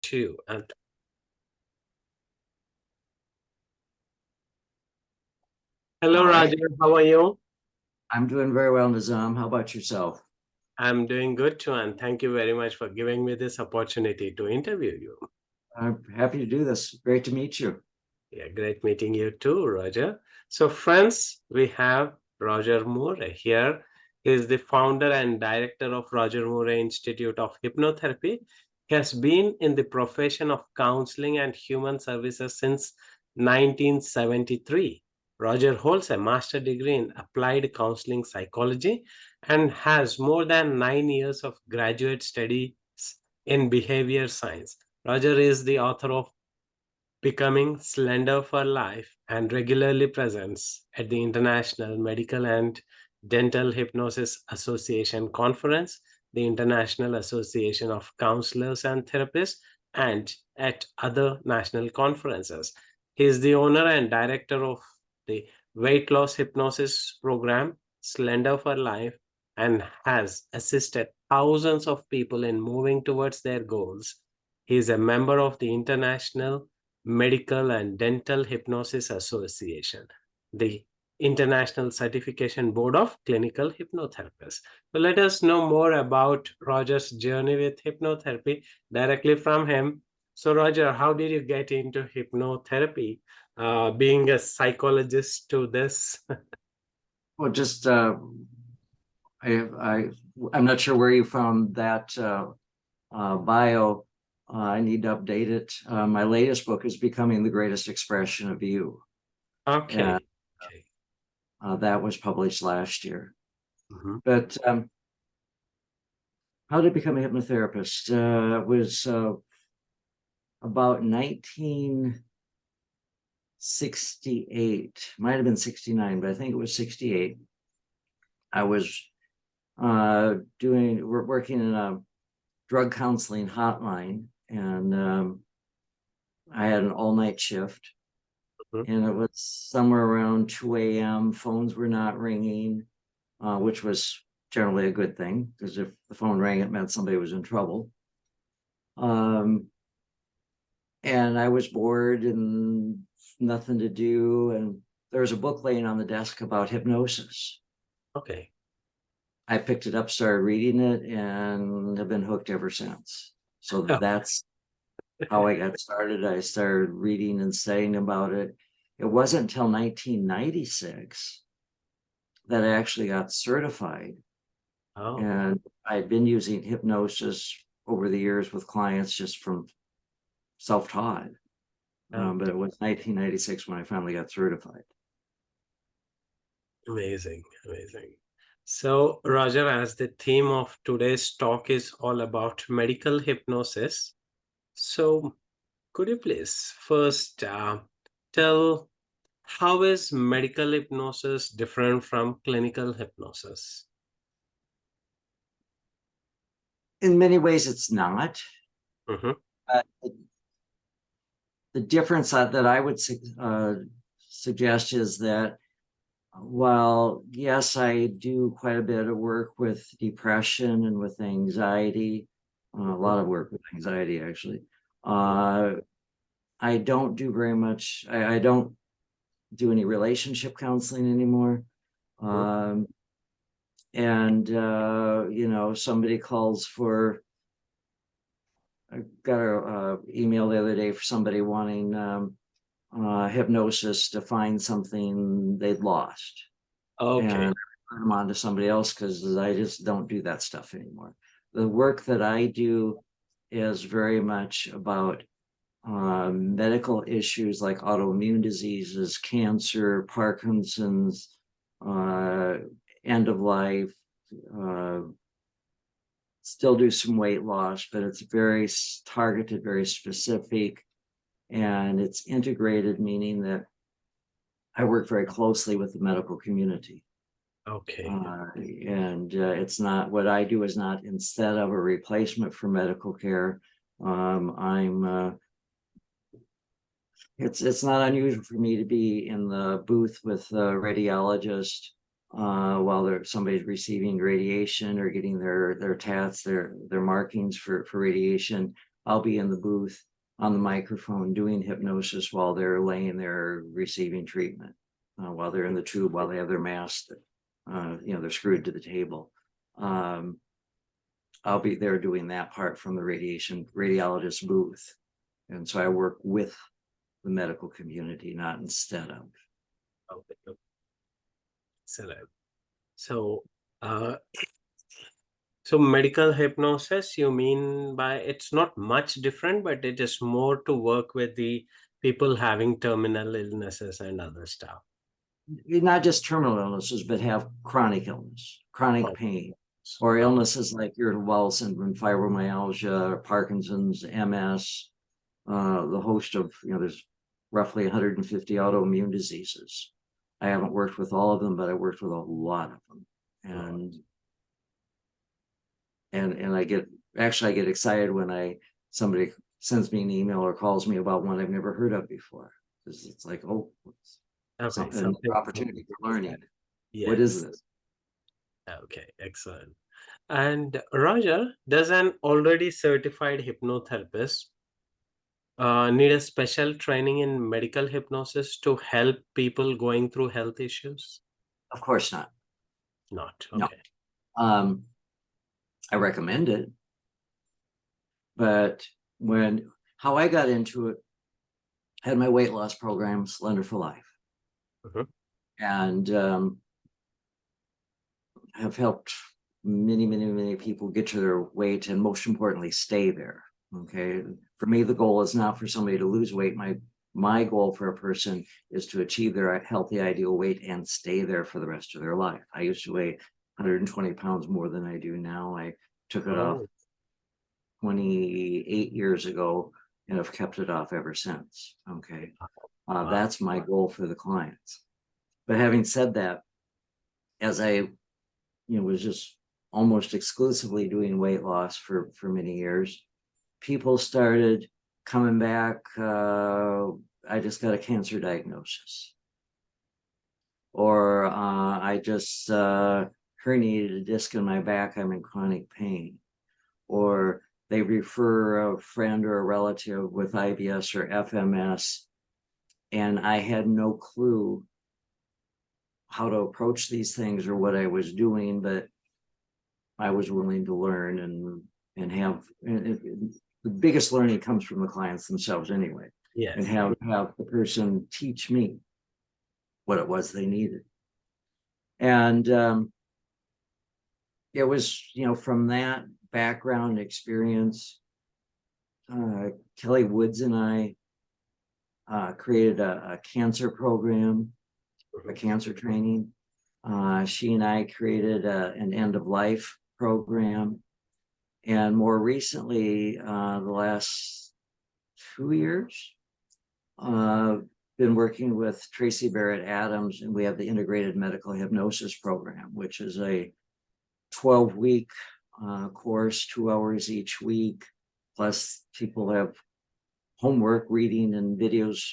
2. And hello, All right. Roger. How are you? I'm doing very well, Nizam. How about yourself? I'm doing good too, and thank you very much for giving me this opportunity to interview you. I'm happy to do this. Great to meet you. Yeah, great meeting you too, Roger. So, friends, we have Roger Moore here. He is the founder and director of Roger Moore Institute of Hypnotherapy. He has been in the profession of counseling and human services since 1973. Roger holds a master's degree in applied counseling psychology and has more than 9 years of graduate studies in behavior science. Roger is the author of Becoming Slender for Life and regularly presents at the International Medical and Dental Hypnosis Association Conference, the International Association of Counselors and Therapists, and at other national conferences. He is the owner and director of the weight loss hypnosis program, Slender for Life, and has assisted thousands of people in moving towards their goals. He is a member of the International Medical and Dental Hypnosis Association, the International Certification Board of Clinical Hypnotherapists. So let us know more about Roger's journey with hypnotherapy directly from him. So Roger, how did you get into hypnotherapy? Being a psychologist to this? Well, just I'm not sure where you found that bio. I need to update it. My latest book is Becoming the Greatest Expression of You. Okay. And Okay. that was published last year. Mhm. But how did I become a hypnotherapist? It was about 1968. Might have been 69, but I think it was 68. I was working in a drug counseling hotline, and I had an all-night shift, Mhm. and it was somewhere around 2 a.m. Phones were not ringing, which was generally a good thing, because if the phone rang, it meant somebody was in trouble. And I was bored and nothing to do, and there was a book laying on the desk about hypnosis. Okay. I picked it up, started reading it, and have been hooked ever since. So that's how I got started. I started reading and studying about it. It wasn't until 1996 that I actually got certified. Oh, And I'd been using hypnosis over the years with clients just from self-taught. But it was 1996 when I finally got certified. amazing, amazing. So, Roger, as the theme of today's talk is all about medical hypnosis, so could you please first tell how is medical hypnosis different from clinical hypnosis? In many ways, it's not. Mm-hmm. Uh, the difference that I would suggest is that while, yes, I do quite a bit of work with depression and with anxiety, a lot of work with anxiety, actually. I don't do very much. I don't do any relationship counseling anymore. And somebody calls for, I got an email the other day for somebody wanting hypnosis to find something they'd lost. Okay. And I put them on to somebody else because I just don't do that stuff anymore. The work that I do is very much about medical issues like autoimmune diseases, cancer, Parkinson's, end of life, still do some weight loss, but it's very targeted, very specific, and it's integrated, meaning that I work very closely with the medical community. Okay. And it's not, what I do is not instead of a replacement for medical care. It's not unusual for me to be in the booth with a radiologist while somebody's receiving radiation or getting their tats, their markings for radiation. I'll be in the booth on the microphone doing hypnosis while they're laying there receiving treatment, while they're in the tube, while they have their mask, they're screwed to the table. I'll be there doing that part from the radiologist booth. And so I work with the medical community, not instead of. Okay. Excellent. So, uh, so medical hypnosis, you mean by it's not much different, but it is more to work with the people having terminal illnesses and other stuff. Not just terminal illnesses, but have chronic illness, chronic Oh, pain, or oh, illnesses like irritable bowel syndrome, fibromyalgia, Parkinson's, MS, the host of, there's roughly 150 autoimmune diseases. I haven't worked with all of them, but I worked with a lot of them. oh, And I get excited when somebody sends me an email or calls me about one I've never heard of before. Because it's like, oh, okay, another something. opportunity for learning. What is Yes. this? Okay, excellent. And Roger, does an already certified hypnotherapist need a special training in medical hypnosis to help people going through health issues? Of course not. Not. No. Okay. Um, I recommend it, but how I got into it, I had my weight loss program, Slender for Life, Mhm. and have helped many, many, many people get to their weight and most importantly, stay there. Okay. For me, the goal is not for somebody to lose weight. My goal for a person is to achieve their healthy, ideal weight and stay there for the rest of their life. I used to weigh 120 pounds more than I do now. I took it off Oh, 28 years ago and have kept it off ever since. Okay. wow. That's my goal for the clients. But having said that, as I was just almost exclusively doing weight loss for many years, people started coming back. I just got a cancer diagnosis, or I just herniated a disc in my back. I'm in chronic pain, or they refer a friend or a relative with IBS or FMS, and I had no clue how to approach these things or what I was doing, but I was willing to learn and have the biggest learning comes from the clients themselves anyway, and Yes. have the person teach me what it was they needed. And it was, from that background experience, Kelly Woods and I created a cancer program, a cancer training. She and I created an end of life program. And more recently, the last 2 years, been working with Tracy Barrett Adams, and we have the integrated medical hypnosis program, which is a 12-week course, 2 hours each week. Plus, people have homework, reading, and videos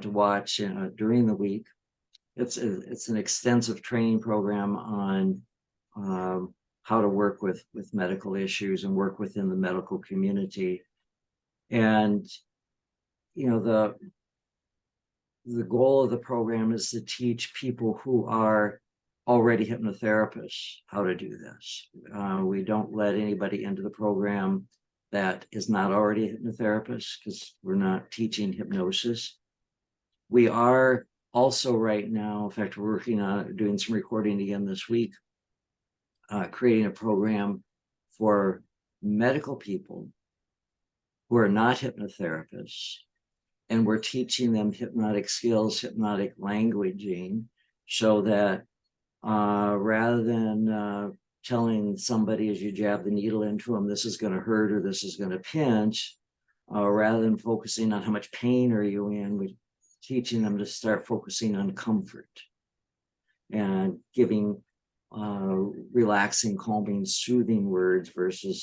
to watch during the week. It's an extensive training program on how to work with medical issues and work within the medical community. And the goal of the program is to teach people who are already hypnotherapists how to do this. We don't let anybody into the program that is not already a hypnotherapist, because we're not teaching hypnosis. We are also right now, in fact, we're working on doing some recording again this week, creating a program for medical people who are not hypnotherapists, and we're teaching them hypnotic skills, hypnotic languaging, so that rather than telling somebody as you jab the needle into them, this is going to hurt or this is going to pinch, rather than focusing on how much pain are you in, we're teaching them to start focusing on comfort and giving relaxing, calming, soothing words versus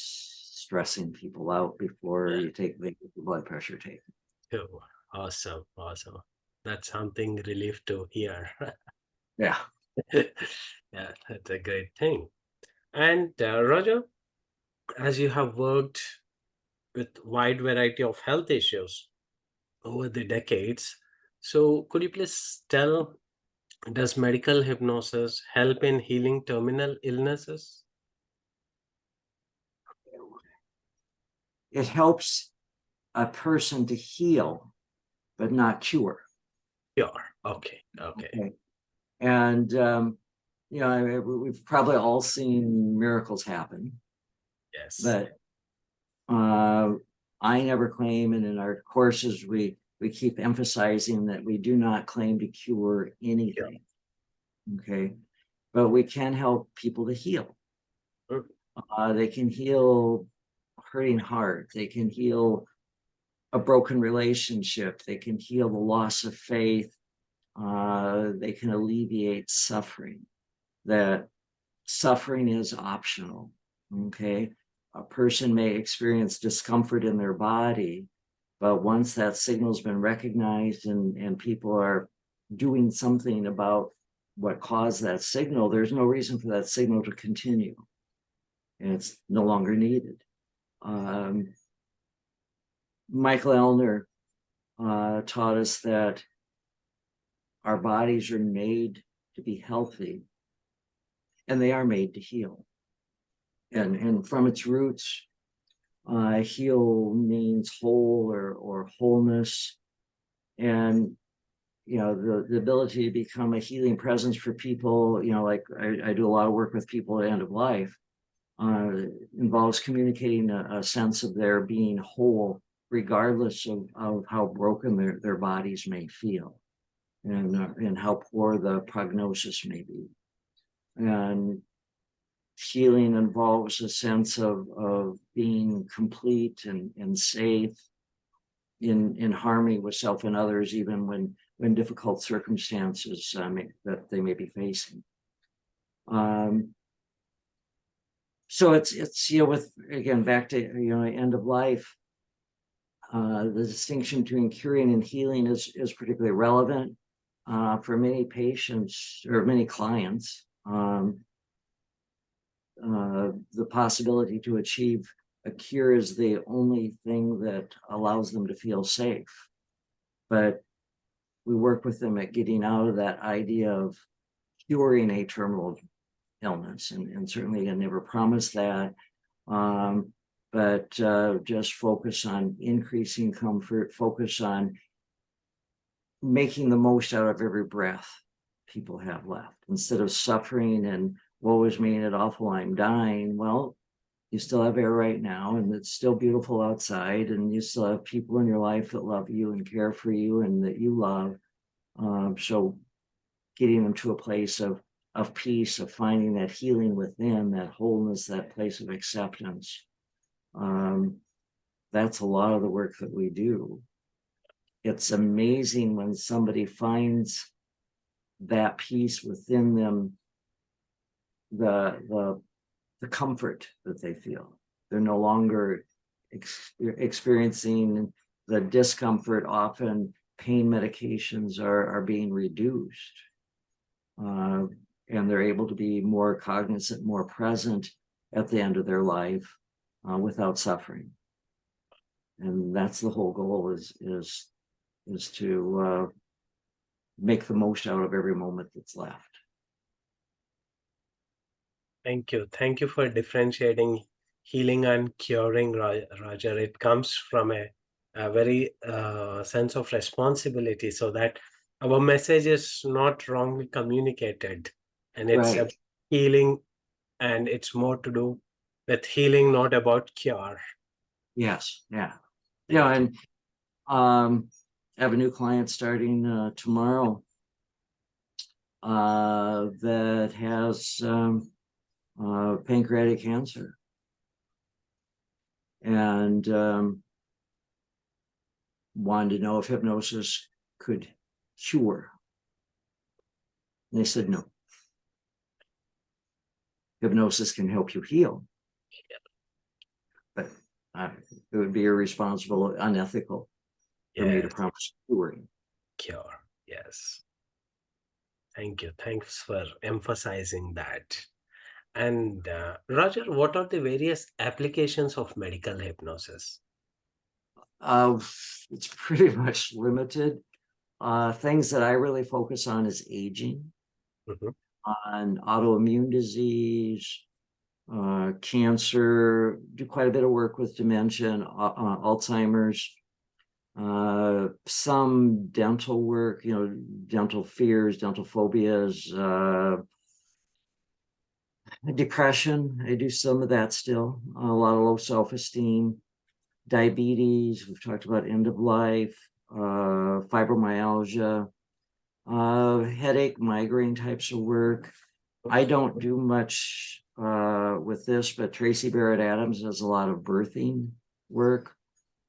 stressing people out before you take the blood pressure taken. Oh, awesome. Awesome. That's something relief to hear. Yeah. Yeah, that's a great thing. And Roger, as you have worked with wide variety of health issues over the decades. So, could you please tell, does medical hypnosis help in healing terminal illnesses? It helps a person to heal, but not cure. Sure. Okay. Okay. Okay. And, we've probably all seen miracles happen, Yes. but uh, I never claim, and in our courses, we keep emphasizing that we do not claim to cure Sure. anything. Okay. But we can help people to heal. Mm. They can heal hurting heart. They can heal a broken relationship. They can heal the loss of faith. They can alleviate suffering. That suffering is optional. Okay. A person may experience discomfort in their body, but once that signal's been recognized and people are doing something about what caused that signal, there's no reason for that signal to continue. And it's no longer needed. Um, Michael Elner taught us that our bodies are made to be healthy, and they are made to heal. And from its roots, heal means whole or wholeness. And the ability to become a healing presence for people, like I do a lot of work with people at end of life, uh, involves communicating a sense of their being whole, regardless of how broken their bodies may feel, and how poor the prognosis may be. And healing involves a sense of being complete and safe, in harmony with self and others, even when difficult circumstances that they may be facing. Um, so it's with, again, back to end of life. The distinction between curing and healing is particularly relevant for many patients or many clients. The possibility to achieve a cure is the only thing that allows them to feel safe. But we work with them at getting out of that idea of curing a terminal illness. And certainly I never promised that. But just focus on increasing comfort, focus on making the most out of every breath people have left, instead of suffering and woe is me and it awful, I'm dying. Well, you still have air right now, and it's still beautiful outside, and you still have people in your life that love you and care for you and that you love. So getting them to a place of peace, of finding that healing within, that wholeness, that place of acceptance. That's a lot of the work that we do. It's amazing when somebody finds that peace within them, the comfort that they feel. They're no longer experiencing the discomfort. Often pain medications are being reduced, and they're able to be more cognizant, more present at the end of their life, without suffering. And that's the whole goal, is to make the most out of every moment that's left. Thank you. Thank you for differentiating healing and curing, Roger. It comes from a very sense of responsibility, so that our message is not wrongly communicated. And it's Right. about healing, and it's more to do with healing, not about cure. Yes. Yeah. Thank you. And I have a new client starting tomorrow, that has pancreatic cancer, and wanted to know if hypnosis could cure. And they said no. Hypnosis can help you heal, but it would be irresponsible, unethical for me to Yes, promise curing. cure. Yes. Thank you. Thanks for emphasizing that. And Roger, what are the various applications of medical hypnosis? It's pretty much limited. Things that I really focus on is aging, Mhm. on autoimmune disease, cancer, do quite a bit of work with dementia and Alzheimer's, some dental work, dental fears, dental phobias, depression. I do some of that still, a lot of low self-esteem, diabetes. We've talked about end of life, fibromyalgia, headache, migraine types of work. I don't do much with this, but Tracy Barrett Adams does a lot of birthing work.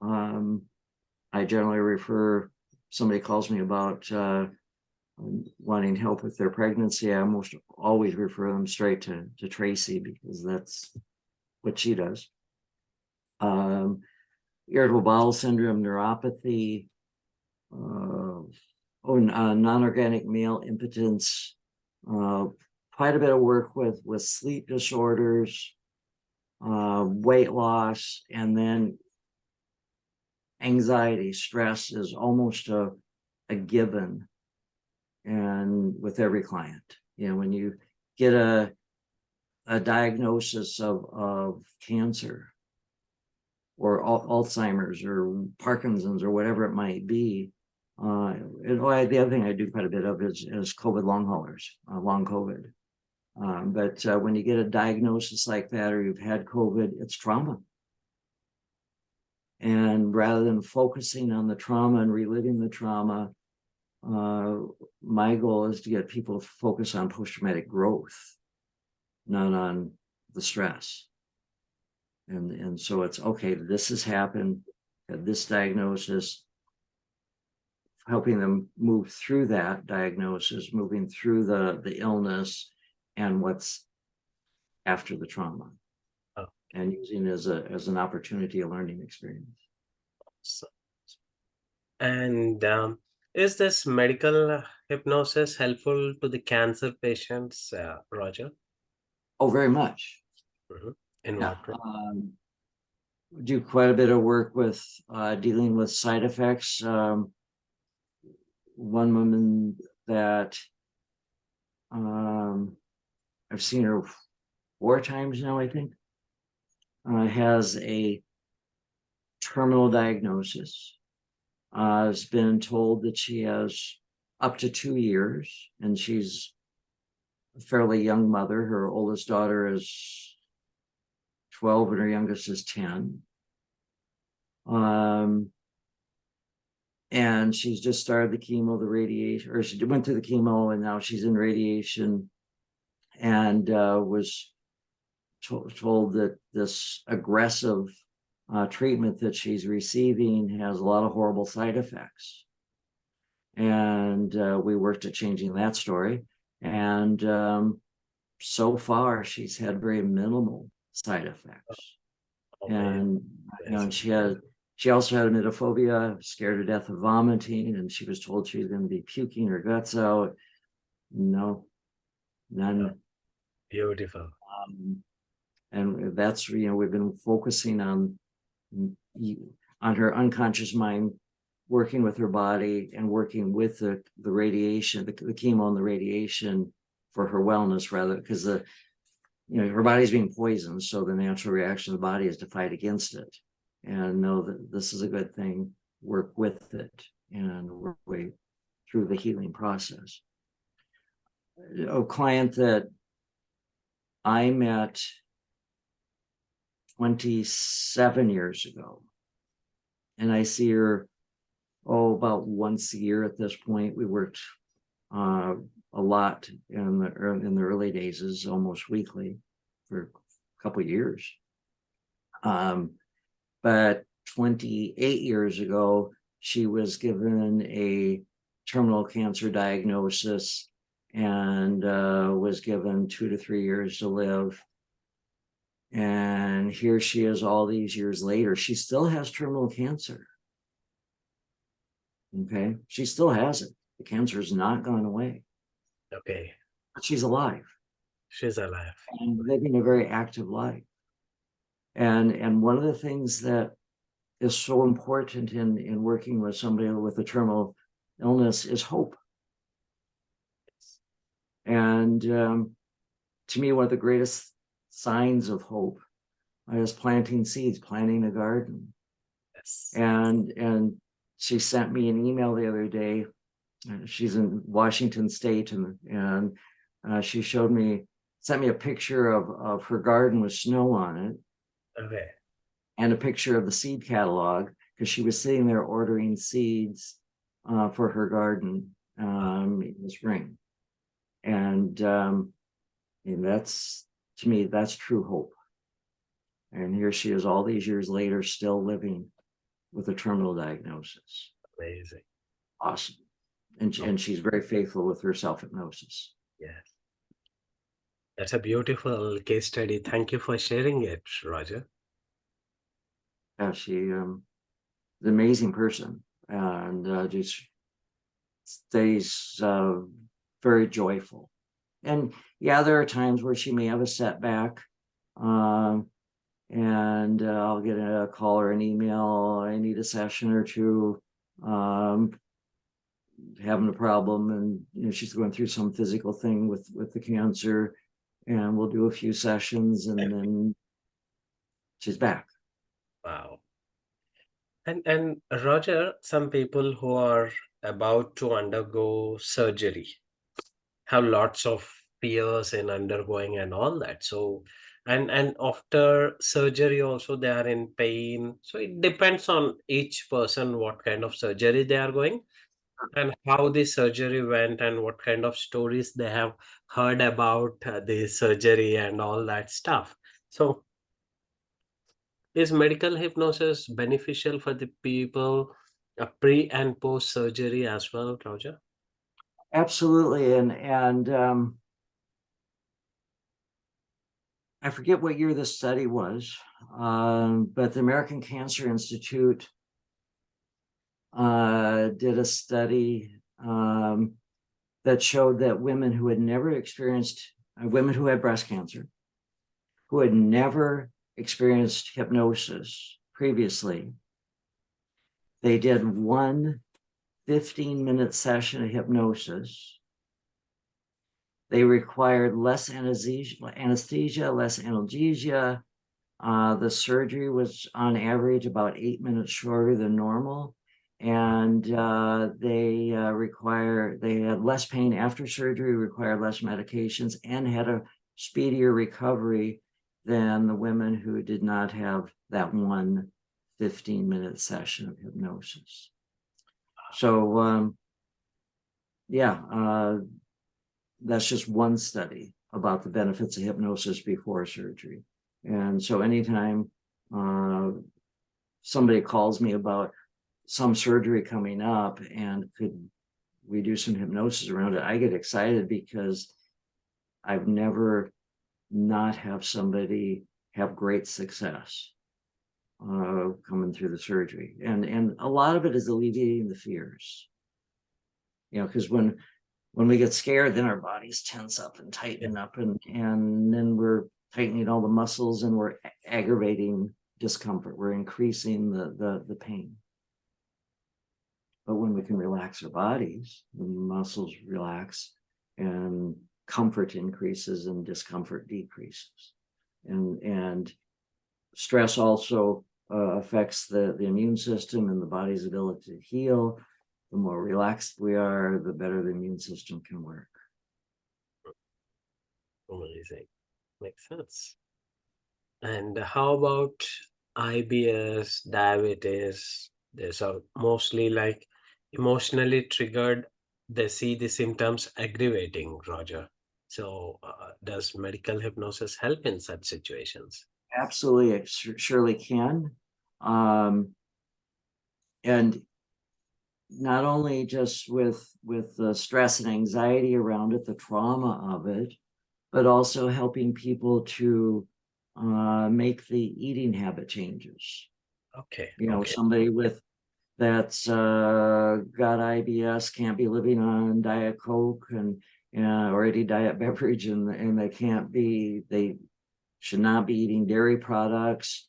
I generally refer, somebody calls me about wanting help with their pregnancy. I almost always refer them straight to Tracy because that's what she does. Irritable bowel syndrome, neuropathy, non-organic male impotence, quite a bit of work with sleep disorders, weight loss, and then anxiety, stress is almost a given. And with every client, when you get a diagnosis of cancer or Alzheimer's or Parkinson's or whatever it might be, the other thing I do quite a bit of is COVID long haulers, long COVID. But when you get a diagnosis like that, or you've had COVID, it's trauma. And rather than focusing on the trauma and reliving the trauma, my goal is to get people to focus on post-traumatic growth, not on the stress. And so it's okay, this has happened, this diagnosis, helping them move through that diagnosis, moving through the illness and what's after the trauma, Oh, and using it as an opportunity, a learning experience. so- And is this medical hypnosis helpful to the cancer patients, Roger? Oh, very much. Mhm. In Yeah. what way? Do quite a bit of work with dealing with side effects. One woman that I've seen her 4 times now, I think, has a terminal diagnosis. Has been told that she has up to 2 years, and she's a fairly young mother. Her oldest daughter is 12 and her youngest is 10. And she's just started the chemo, the radiation, or she went through the chemo, and now she's in radiation, and was told that this aggressive treatment that she's receiving has a lot of horrible side effects. And we worked at changing that story. And so far, she's had very minimal side effects. And and she also had emetophobia, scared to death of vomiting, and she was told she was going to be puking her guts out. No, none. Beautiful. And that's, we've been focusing on her unconscious mind, working with her body and working with the radiation, the chemo and the radiation for her wellness, rather, because her body's being poisoned, so the natural reaction of the body is to fight against it and know that this is a good thing, work with it, and work way through the healing process. A client that I met 27 years ago, and I see her about once a year at this point. We worked a lot in the early days, is almost weekly for a couple of years. But 28 years ago, she was given a terminal cancer diagnosis and was given 2 to 3 years to live. And here she is all these years later. She still has terminal cancer. Okay. She still has it. The cancer has not gone away. Okay. But she's alive She's alive. and living a very active life. And one of the things that is so important in working with somebody with a terminal illness is hope. And to me, one of the greatest signs of hope is planting seeds, planting a garden. Yes. And she sent me an email the other day. She's in Washington State, and she sent me a picture of her garden with snow on it, Okay. and a picture of the seed catalog, because she was sitting there ordering seeds for her garden in the spring. And that's, to me, that's true hope. And here she is all these years later, still living with a terminal diagnosis. Amazing. Awesome. And she's very faithful with her self-hypnosis. Yes. That's a beautiful case study. Thank you for sharing it, Roger. Yeah, she an amazing person, and just stays very joyful. And yeah, there are times where she may have a setback, and I'll get a call or an email. I need a session or two. Having a problem, and she's going through some physical thing with the cancer, and we'll do a few sessions, and then she's back. Wow. And Roger, some people who are about to undergo surgery have lots of fears in undergoing and all that. So and after surgery also they are in pain. So it depends on each person what kind of surgery they are going and how the surgery went and what kind of stories they have heard about the surgery and all that stuff. So is medical hypnosis beneficial for the people pre and post surgery as well, Roger? Absolutely. And I forget what year this study was, but the American Cancer Institute did a study that showed that women who had never experienced, women who had breast cancer, who had never experienced hypnosis previously, they did one 15-minute session of hypnosis. They required less anesthesia, less analgesia. The surgery was on average about 8 minutes shorter than normal. And they had less pain after surgery, required less medications, and had a speedier recovery than the women who did not have that one 15-minute session of hypnosis. So that's just one study about the benefits of hypnosis before surgery. And so anytime somebody calls me about some surgery coming up and could we do some hypnosis around it, I get excited because I've never not have somebody have great success coming through the surgery. And a lot of it is alleviating the fears. Because when we get scared, then our bodies tense up and tighten up, and then we're tightening all the muscles, and we're aggravating discomfort. We're increasing the pain. But when we can relax our bodies, the muscles relax, and comfort increases and discomfort decreases. And stress also affects the immune system and the body's ability to heal. The more relaxed we are, the better the immune system can work. Amazing. Makes sense. And how about IBS, diabetes? These are mostly like emotionally triggered. They see the symptoms aggravating, Roger. So, does medical hypnosis help in such situations? Absolutely, it surely can. And not only just with the stress and anxiety around it, the trauma of it, but also helping people to make the eating habit changes. Okay. Somebody with that's got IBS can't be living on Diet Coke and or any diet beverage, and they should not be eating dairy products.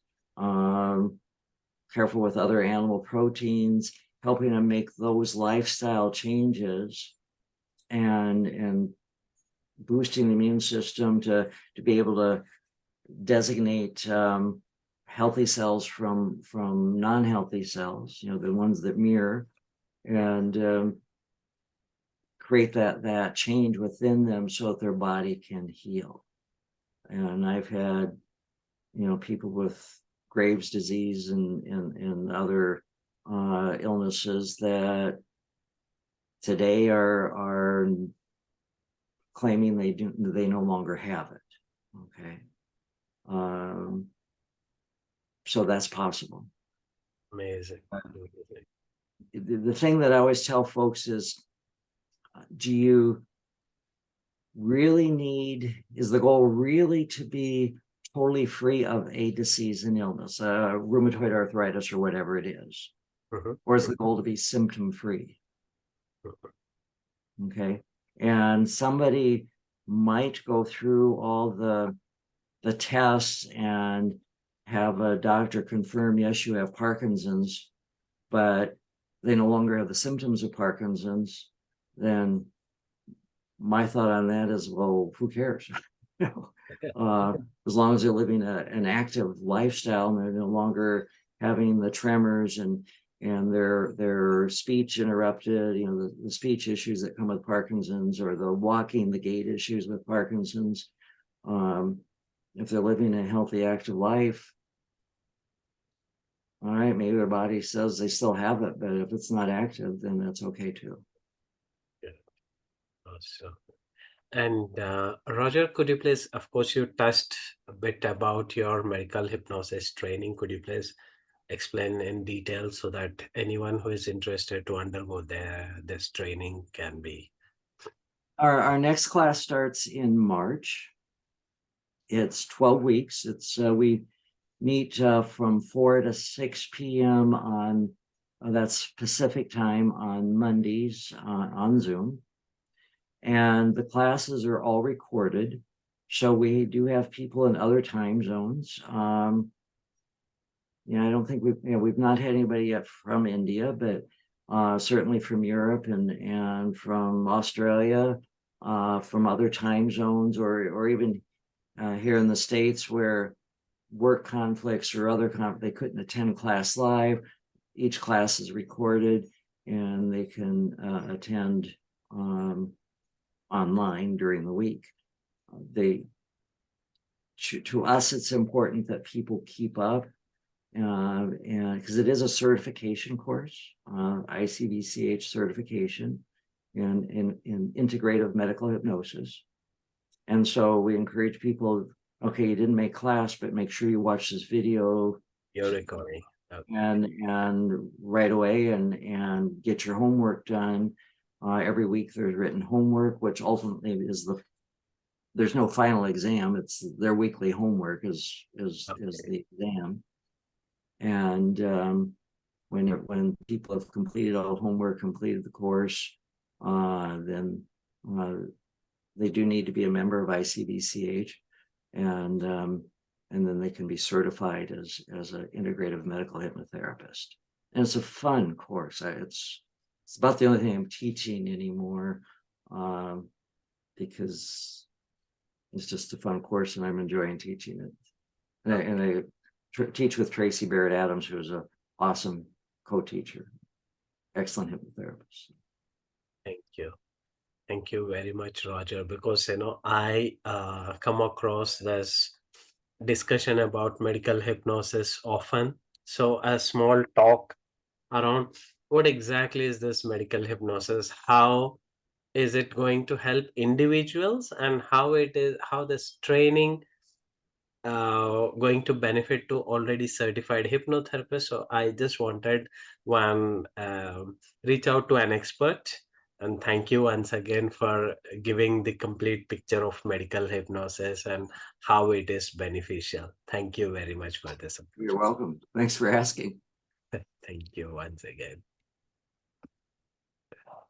careful with other animal proteins, helping them make those lifestyle changes and boosting the immune system to be able to designate healthy cells from non-healthy cells, the ones that mirror, and create that change within them so that their body can heal. And I've had people with Graves' disease and other illnesses that today are claiming they no longer have it. Okay. So that's possible. Amazing. The thing that I always tell folks is, do you really is the goal really to be totally free of a disease and illness, rheumatoid arthritis or whatever it is? Or is the goal to be symptom free? Okay. And somebody might go through all the tests and have a doctor confirm, yes, you have Parkinson's, but they no longer have the symptoms of Parkinson's. Then my thought on that is, well, who cares? As long as they're living an active lifestyle and they're no longer having the tremors and their speech interrupted, the speech issues that come with Parkinson's, or the walking, the gait issues with Parkinson's. If they're living a healthy, active life, all right, maybe their body says they still have it, but if it's not active, then that's okay too. Yeah. Awesome. And Roger, could you please, of course, you touched a bit about your medical hypnosis training. Could you please explain in detail so that anyone who is interested to undergo this training can be? Our next class starts in March. It's 12 weeks. We meet from 4 to 6 p.m. on that's Pacific time on Mondays on Zoom. And the classes are all recorded. So we do have people in other time zones. I don't think we've not had anybody yet from India, but certainly from Europe and from Australia, from other time zones, or even here in the States where work conflicts or other they couldn't attend class live. Each class is recorded and they can attend online during the week. To us, it's important that people keep up, and because it is a certification course, ICVCH certification in integrative medical hypnosis. And so we encourage people, okay, you didn't make class, but make sure you watch this video. You're recording. Okay. And right away and get your homework done. Every week there's written homework, which ultimately is there's no final exam. It's their weekly homework is the exam. And when people have completed all homework, completed the course, then they do need to be a member of ICVCH, and then they can be certified as an integrative medical hypnotherapist. And it's a fun course. It's about the only thing I'm teaching anymore, because it's just a fun course and I'm enjoying teaching it. And I teach with Tracy Barrett Adams, who is an awesome co-teacher, excellent hypnotherapist. Thank you. Thank you very much, Roger, because, I come across this discussion about medical hypnosis often. So a small talk around what exactly is this medical hypnosis? How is it going to help individuals, and how this training going to benefit to already certified hypnotherapists? So I just wanted one reach out to an expert. And thank you once again for giving the complete picture of medical hypnosis and how it is beneficial. Thank you very much for this. You're welcome. Thanks for asking. Thank you once again.